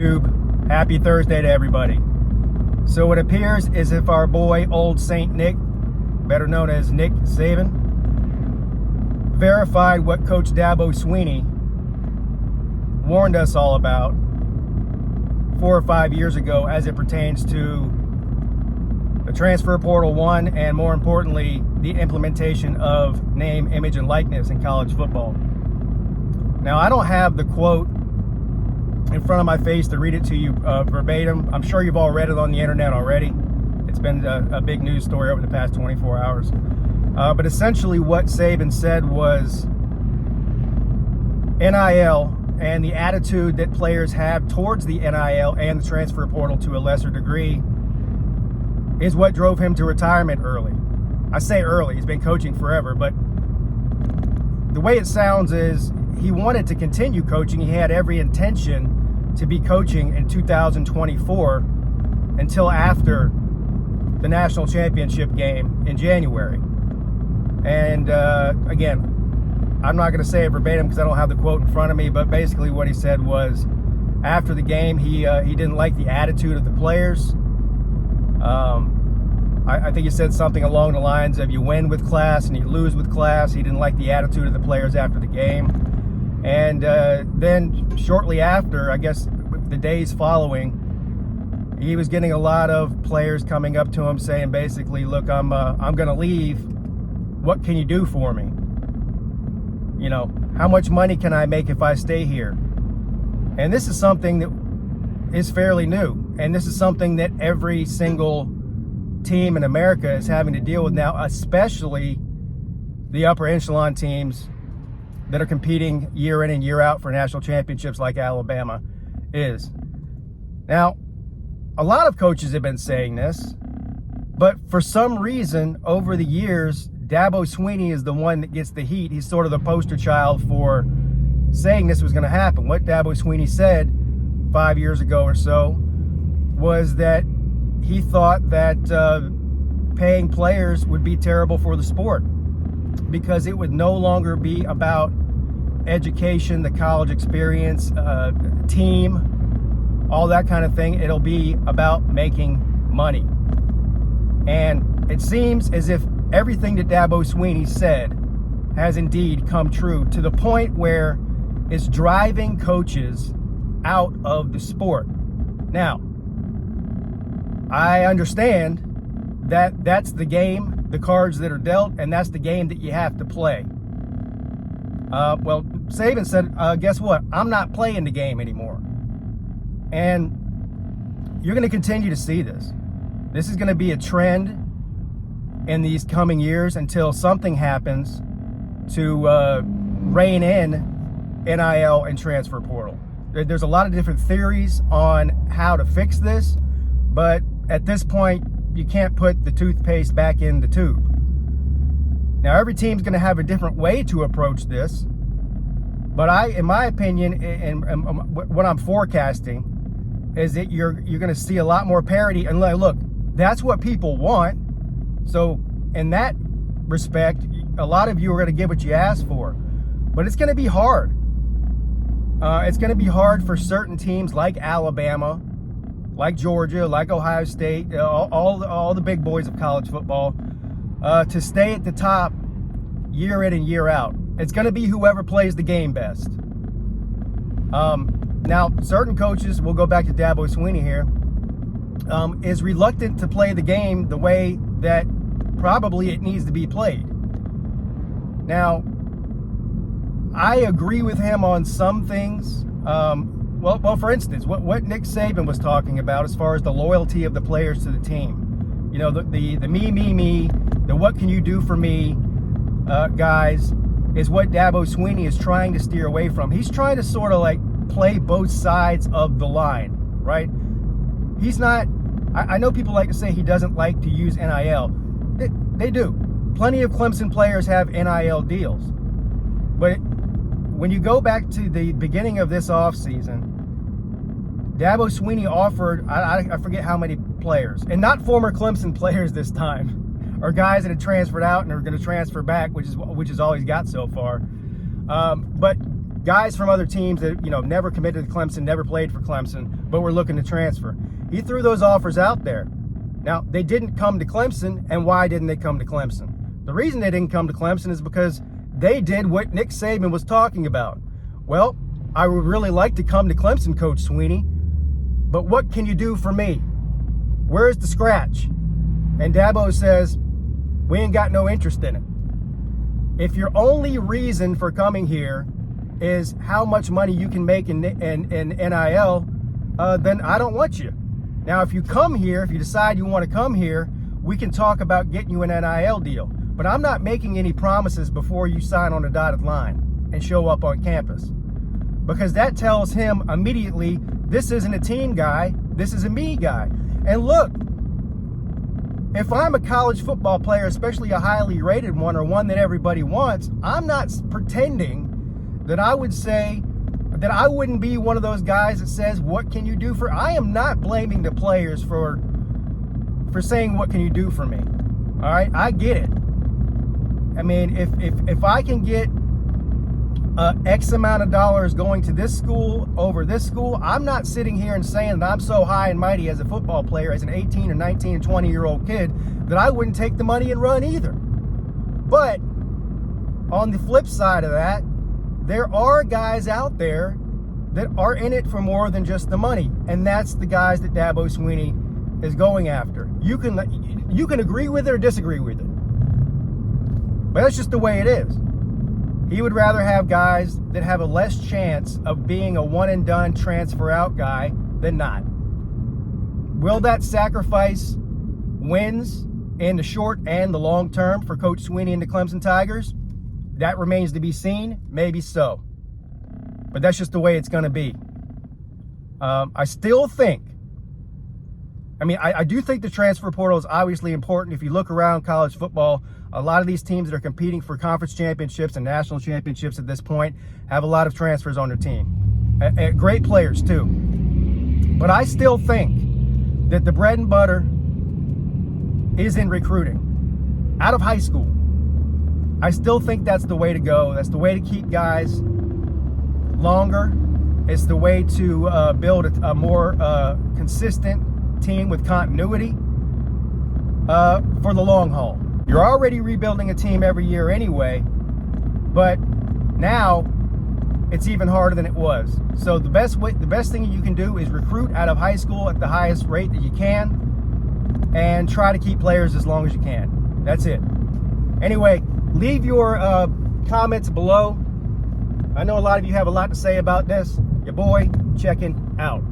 Happy Thursday to everybody. So it appears as if our boy, old Saint Nick, better known as Nick Saban, verified what Coach Dabo Sweeney warned us all about 4 or 5 years ago as it pertains to the transfer portal one, and more importantly, the implementation of name, image, and likeness in college football. Now, I don't have the quote in front of my face to read it to you verbatim. I'm sure you've all read it on the internet already. It's been a big news story over the past 24 hours. But essentially what Saban said was NIL and the attitude that players have towards the NIL and the transfer portal to a lesser degree is what drove him to retirement early. I say early, he's been coaching forever, but the way it sounds is he wanted to continue coaching. He had every intention to be coaching in 2024 until after the national championship game in January. And again, I'm not going to say it verbatim because I don't have the quote in front of me, but basically what he said was after the game, he didn't like the attitude of the players. I think he said something along the lines of you win with class and you lose with class. He didn't like the attitude of the players after the game. And then shortly after, I guess the days following, he was getting a lot of players coming up to him saying basically, look, I'm going to leave. What can you do for me? You know, how much money can I make if I stay here? And this is something that is fairly new. And this is something that every single team in America is having to deal with now, especially the upper echelon teams that are competing year in and year out for national championships like Alabama is. Now, a lot of coaches have been saying this, but for some reason over the years, Dabo Sweeney is the one that gets the heat. He's sort of the poster child for saying this was going to happen. What Dabo Sweeney said 5 years ago or so was that he thought that paying players would be terrible for the sport because it would no longer be about education, the college experience, team, all that kind of thing. It'll be about making money. And it seems as if everything that Dabo Sweeney said has indeed come true, to the point where it's driving coaches out of the sport. Now, I understand that that's the game, the cards that are dealt, and that's the game that you have to play. Well, Saban said, guess what? I'm not playing the game anymore. And you're going to continue to see this. This is going to be a trend in these coming years until something happens to rein in NIL and transfer portal. There's a lot of different theories on how to fix this, but at this point, you can't put the toothpaste back in the tube. Now, every team's going to have a different way to approach this, but in my opinion, and what I'm forecasting is that you're going to see a lot more parity. And look, that's what people want. So in that respect, a lot of you are going to get what you asked for, but it's going to be hard. It's going to be hard for certain teams like Alabama, like Georgia, like Ohio State, all the big boys of college football, to stay at the top year in and year out. It's going to be whoever plays the game best. Now, certain coaches, we'll go back to Dabo Sweeney here, is reluctant to play the game the way that probably it needs to be played. Now, I agree with him on some things. Well, for instance, what Nick Saban was talking about as far as the loyalty of the players to the team. You know, the me, the what can you do for me, guys, is what Dabo Sweeney is trying to steer away from. He's trying to sort of like play both sides of the line, right? He's not, I know people like to say he doesn't like to use NIL. They do. Plenty of Clemson players have NIL deals. But when you go back to the beginning of this offseason, Dabo Sweeney offered, I forget how many players, and not former Clemson players this time, or guys that had transferred out and are going to transfer back, which is all he's got so far. But guys from other teams that, never committed to Clemson, never played for Clemson, but were looking to transfer. He threw those offers out there. Now, they didn't come to Clemson, and why didn't they come to Clemson? The reason they didn't come to Clemson is because they did what Nick Saban was talking about. Well, I would really like to come to Clemson, Coach Sweeney, but what can you do for me? Where's the scratch? And Dabo says, we ain't got no interest in it. If your only reason for coming here is how much money you can make in NIL, then I don't want you. Now, if you come here, if you decide you want to come here, we can talk about getting you an NIL deal. But I'm not making any promises before you sign on the dotted line and show up on campus. Because that tells him immediately, this isn't a team guy, this is a me guy. And look, if I'm a college football player, especially a highly rated one or one that everybody wants, I'm not pretending that I would say that I wouldn't be one of those guys that says, what can you do for? I am not blaming the players for saying, what can you do for me? All right, I get it. I mean, if I can get X amount of dollars going to this school over this school, I'm not sitting here and saying that I'm so high and mighty as a football player, as an 18 or 19 or 20-year-old kid, that I wouldn't take the money and run either. But on the flip side of that, there are guys out there that are in it for more than just the money, and that's the guys that Dabo Sweeney is going after. You can agree with it or disagree with it, but that's just the way it is. He would rather have guys that have a less chance of being a one-and-done transfer-out guy than not. Will that sacrifice wins in the short and the long term for Coach Sweeney and the Clemson Tigers? That remains to be seen. Maybe so. But that's just the way it's going to be. I still think, I do think the transfer portal is obviously important. If you look around college football, a lot of these teams that are competing for conference championships and national championships at this point have a lot of transfers on their team. Great players too. But I still think that the bread and butter is in recruiting out of high school. I still think that's the way to go. That's the way to keep guys longer. It's the way to build a more consistent team with continuity for the long haul. You're already rebuilding a team every year anyway, but now it's even harder than it was. So the best thing you can do is recruit out of high school at the highest rate that you can and try to keep players as long as you can. That's it. Anyway, leave your comments below. I know a lot of you have a lot to say about this. Your boy checking out.